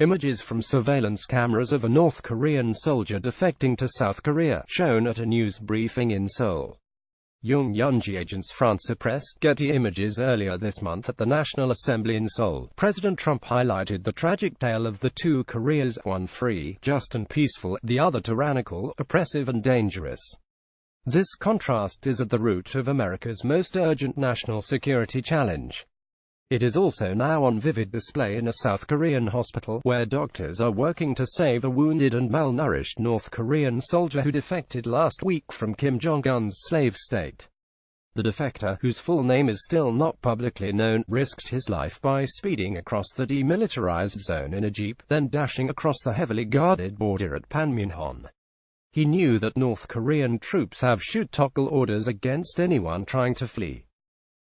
Images from surveillance cameras of a North Korean soldier defecting to South Korea, shown at a news briefing in Seoul. Jong-un Agence France Presse. Getty Images. Earlier this month at the National Assembly in Seoul, President Trump highlighted the tragic tale of the two Koreas, one free, just and peaceful, the other tyrannical, oppressive and dangerous. This contrast is at the root of America's most urgent national security challenge. It is also now on vivid display in a South Korean hospital, where doctors are working to save a wounded and malnourished North Korean soldier who defected last week from Kim Jong-un's slave state. The defector, whose full name is still not publicly known, risked his life by speeding across the demilitarized zone in a jeep, then dashing across the heavily guarded border at Panmunjom. He knew that North Korean troops have shoot-to-kill orders against anyone trying to flee.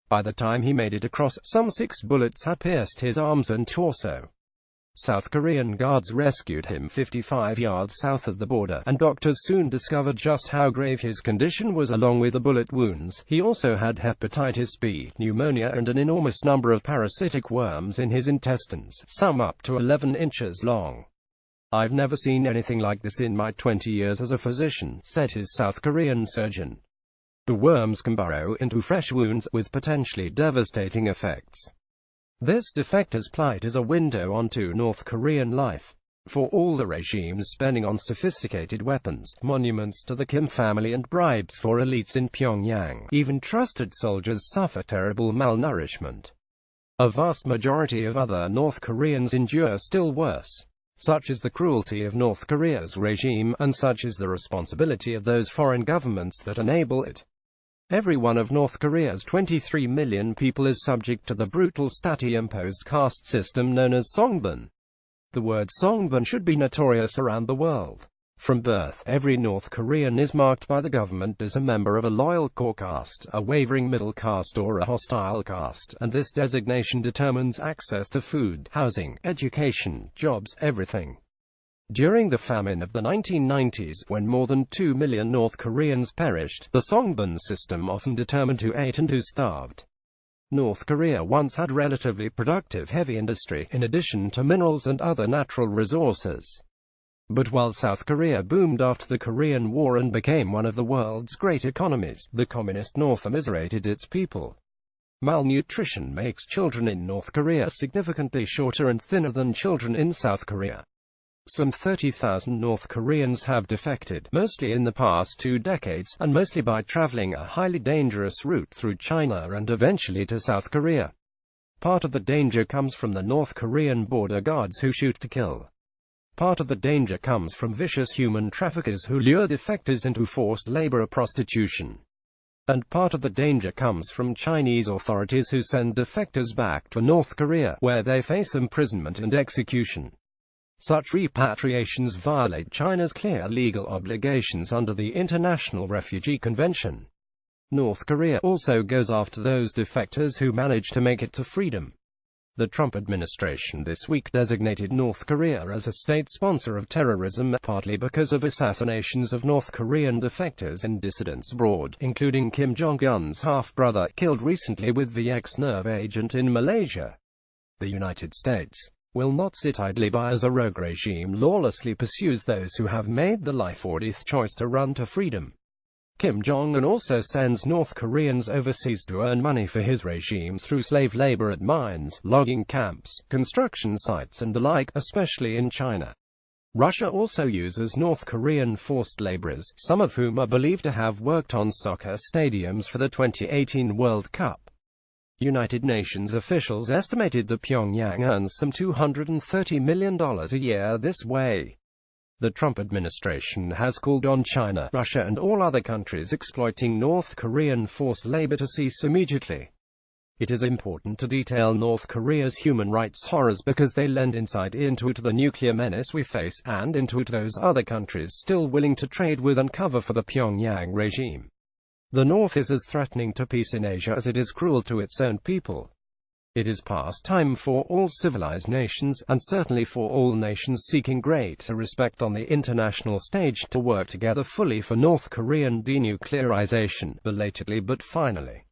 By the time he made it across, some 6 bullets had pierced his arms and torso. South Korean guards rescued him 55 yards south of the border, and doctors soon discovered just how grave his condition was. Along with the bullet wounds, he also had hepatitis B, pneumonia and an enormous number of parasitic worms in his intestines, some up to 11 inches long. "I've never seen anything like this in my 20 years as a physician," said his South Korean surgeon. The worms can burrow into fresh wounds, with potentially devastating effects. This defector's plight is a window onto North Korean life. For all the regime's spending on sophisticated weapons, monuments to the Kim family and bribes for elites in Pyongyang, even trusted soldiers suffer terrible malnourishment. A vast majority of other North Koreans endure still worse. Such is the cruelty of North Korea's regime, and such is the responsibility of those foreign governments that enable it. Every one of North Korea's 23 million people is subject to the brutal state-imposed caste system known as Songbun. The word Songbun should be notorious around the world. From birth, every North Korean is marked by the government as a member of a loyal core caste, a wavering middle caste or a hostile caste, and this designation determines access to food, housing, education, jobs, everything. During the famine of the 1990s, when more than 2 million North Koreans perished, the Songbun system often determined who ate and who starved. North Korea once had relatively productive heavy industry, in addition to minerals and other natural resources. But while South Korea boomed after the Korean War and became one of the world's great economies, the communist North immiserated its people. Malnutrition makes children in North Korea significantly shorter and thinner than children in South Korea. Some 30,000 North Koreans have defected, mostly in the past 2 decades, and mostly by traveling a highly dangerous route through China and eventually to South Korea. Part of the danger comes from the North Korean border guards who shoot to kill. Part of the danger comes from vicious human traffickers who lure defectors into forced labor or prostitution. And part of the danger comes from Chinese authorities who send defectors back to North Korea, where they face imprisonment and execution. Such repatriations violate China's clear legal obligations under the International Refugee Convention. North Korea also goes after those defectors who manage to make it to freedom. The Trump administration this week designated North Korea as a state sponsor of terrorism, partly because of assassinations of North Korean defectors and dissidents abroad, including Kim Jong-un's half-brother, killed recently with the ex-nerve agent in Malaysia. The United States will not sit idly by as a rogue regime lawlessly pursues those who have made the life or death choice to run to freedom. Kim Jong-un also sends North Koreans overseas to earn money for his regime through slave labor at mines, logging camps, construction sites and the like, especially in China. Russia also uses North Korean forced laborers, some of whom are believed to have worked on soccer stadiums for the 2018 World Cup. United Nations officials estimated that Pyongyang earns some $230 million a year this way. The Trump administration has called on China, Russia and all other countries exploiting North Korean forced labor to cease immediately. It is important to detail North Korea's human rights horrors because they lend insight into the nuclear menace we face, and into those other countries still willing to trade with and cover for the Pyongyang regime. The North is as threatening to peace in Asia as it is cruel to its own people. It is past time for all civilized nations, and certainly for all nations seeking greater respect on the international stage, to work together fully for North Korean denuclearization, belatedly but finally.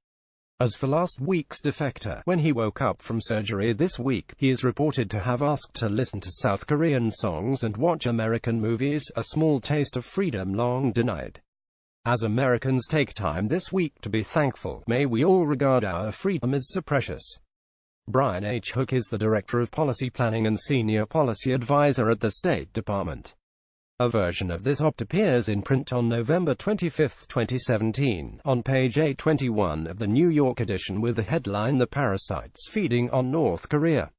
As for last week's defector, when he woke up from surgery this week, he is reported to have asked to listen to South Korean songs and watch American movies, a small taste of freedom long denied. As Americans take time this week to be thankful, may we all regard our freedom as so precious. Brian H. Hook is the Director of Policy Planning and Senior Policy Advisor at the State Department. A version of this op appears in print on November 25, 2017, on page 821 of the New York edition with the headline "The Parasites Feeding on North Korea."